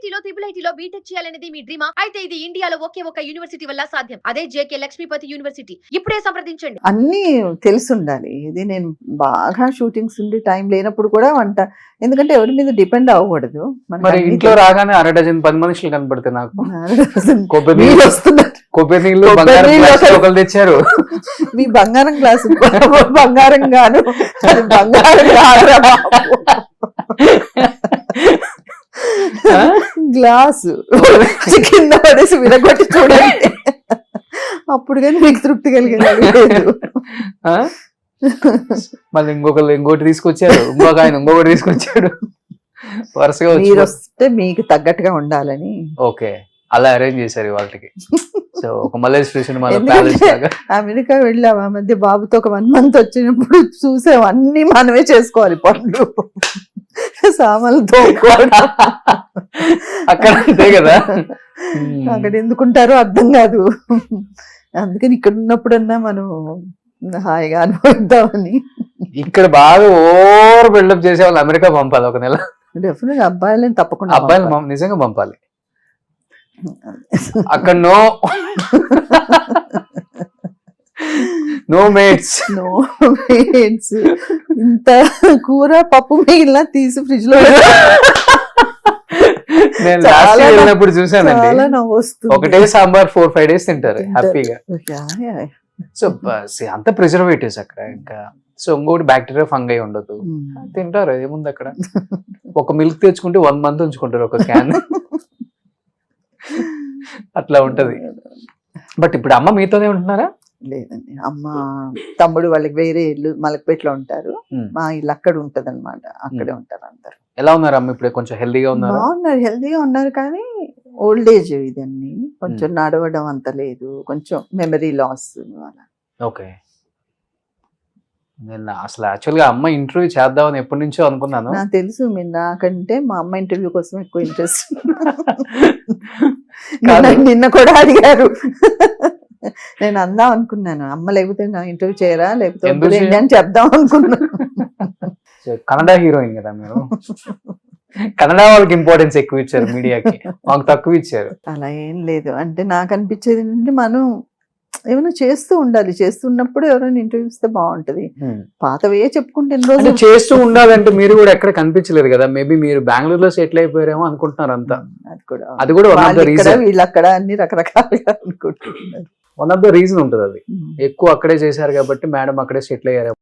ఐఐటీలో IIITలో BTech చేయాలనేది మీ డ్రీమా? అయితే ఇది ఇండియాలో ఒకే ఒక యూనివర్సిటీ వల్ల సాధ్యం. అదే జేకే లక్ష్మీపతి యూనివర్సిటీ. ఇప్పుడే సంప్రదించండి. అన్నీ తెలిసుండాలి. ఇది నేను బాగా షూటింగ్స్ ఉండి టైం లేనప్పుడు కూడా వంట, ఎందుకంటే ఎవరి మీద డిపెండ్ అవ్వకూడదు. మనకు మరి అన్నీ ఇంట్లో రాగానే అరడజన్ 10 మనుషులు కనపడితే నాకు తెలుసు. కొబ్బరి మీరు నీళ్ళు వస్తున్నారు. కొబ్బరి నీళ్ళు కొబ్బరి బంగారం నీళ్ళు గ్లాసులు ఒకరు తెచ్చారు. మీ బంగారం గ్లాసు బంగారం గాను అది బంగారం కాదురా బాబు. గ్లాసు కింద పడేసి విరగొట్టి చూడండి, అప్పుడు కానీ మీకు తృప్తి కలిగేది. ఆ? మళ్ళీ ఇంకోటి తీసుకొచ్చారు, ఇంకొకటి తీసుకొచ్చాడు. వరుసగా మీరు వస్తే మీకు తగ్గట్టుగా ఉండాలని. ఓకే, అలా అరేంజ్ చేశారు వాళ్ళకి. సో ఒక మలేష్ స్టేషన్ ఎందుకంటే అమెరికా వెళ్ళాము ఆ మధ్య బాబుతో ఒక 1 month వచ్చినప్పుడు చూసాం, అన్ని మనమే చేసుకోవాలి పనులు, సామాన్లు తోముకోవడం. అక్కడ అంతే కదా. అక్కడ ఎందుకుంటారో అర్థం కాదు. అందుకని ఇక్కడ ఉన్నప్పుడన్నా మనం హాయిగా అనుభవిద్దామని. ఇక్కడ బాగా ఓవర్ బిల్డప్ చేసే వాళ్ళు అమెరికా పంపాలి ఒక నెల. డెఫినెట్ గా అబ్బాయిలని తప్పకుండా అబ్బాయిలు నిజంగా పంపాలి. అక్కడ నో మేట్స్. No mates. ఇంత కూర పప్పు మిగిలిన తీసి ఫ్రిడ్జ్ లో నేను లాస్ట్ ఇయర్ వెళ్ళినప్పుడు చూసానండి, చాలా నవ్వు వస్తుంది. ఒకటే సాంబార్ 4-5 days తింటారు హ్యాపీగా. యా. సో అంత ప్రిజర్వేటివ్స్ అక్కడ. ఇంకా సో ఇంకోటి బ్యాక్టీరియా ఫంగై ఉండదు, తింటారు. ఏముంది అక్కడ, ఒక మిల్క్ తెచ్చుకుంటే 1 month ఉంచుకుంటారు ఒక క్యాన్. అట్లా ఉంటది. బట్ ఇప్పుడు అమ్మ మీతోనే ఉంటున్నారా? లేదండి, అమ్మ తమ్ముడు వాళ్ళకి వేరే ఇల్లు మలక్పేటలో ఉంటారు, మా ఇల్లు అక్కడ ఉంటది అనమాట, అక్కడే ఉంటారు అందరు. ఎలా ఉన్నారు అమ్మ ఇప్పుడు? కొంచెం హెల్దీగా ఉన్నారు? బాగున్నారు, హెల్దీగా ఉన్నారు, కానీ ఓల్డ్ ఏజ్ ఇదన్నీ కొంచెం నడవడం అంత లేదు, కొంచెం మెమరీ లాస్. ఓకే. నేను అసలు యాక్చువల్గా అమ్మ ఇంటర్వ్యూ చేద్దామని ఎప్పటి నుంచో అనుకున్నాను. నాకు తెలుసు, మీరు నాకంటే మా అమ్మ ఇంటర్వ్యూ కోసం ఎక్కువ ఇంట్రెస్ట్. నిన్న కూడా అడిగారు, నేను అందాం అనుకున్నాను, అమ్మ లేకపోతే నా ఇంటర్వ్యూ చేయరా, లేకపోతే అని చెప్దాం అనుకున్నాను. కన్నడ హీరోయిన్ కదా మీరు, కన్నడ వాళ్ళకి ఇంపార్టెన్స్ ఎక్కువ ఇచ్చారు, మీడియాకి మాకు తక్కువ ఇచ్చారు. అలా ఏం లేదు, అంటే నాకు అనిపించేది ఏంటంటే మనం ఏమైనా చేస్తూ ఉండాలి, చేస్తున్నప్పుడు ఎవరైనా ఇంటర్వ్యూ ఇస్తే బాగుంటది. పాతవే చెప్పుకుంటే ఎన్ని రోజులు చేస్తూ ఉండాలంటే మీరు కూడా ఎక్కడ కనిపించలేదు కదా. మేబీ మీరు బెంగళూరులో సెటిల్ అయిపోయారేమో అనుకుంటున్నారు అంతా. అది కూడా వీళ్ళు అక్కడ అన్ని రకరకాలుగా అనుకుంటున్నారు. వన్ ఆఫ్ ద రీజన్ ఉంటుంది అది. ఎక్కువ అక్కడే చేశారు కాబట్టి మేడం అక్కడే సెటిల్ అయ్యారు.